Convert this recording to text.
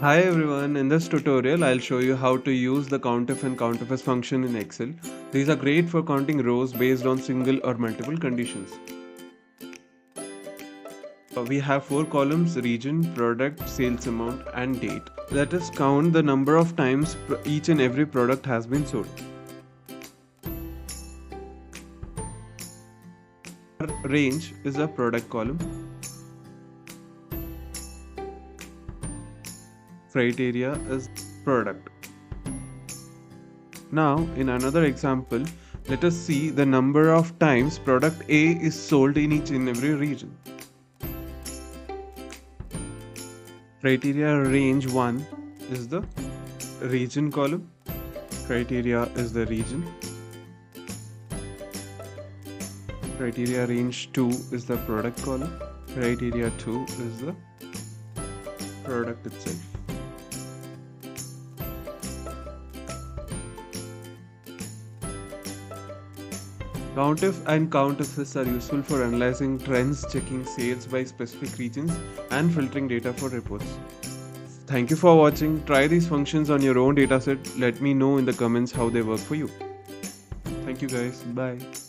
Hi everyone, in this tutorial I'll show you how to use the COUNTIF and COUNTIFS function in Excel. These are great for counting rows based on single or multiple conditions. We have 4 columns: region, product, sales amount and date. Let us count the number of times each and every product has been sold. Range is a product column. Criteria is product. Now, in another example, let us see the number of times product A is sold in each and every region. Criteria range 1 is the region column. Criteria is the region. Criteria range 2 is the product column. Criteria 2 is the product itself. COUNTIF and COUNTIFS are useful for analyzing trends, checking sales by specific regions, and filtering data for reports. Thank you for watching. Try these functions on your own dataset. Let me know in the comments how they work for you. Thank you guys. Bye.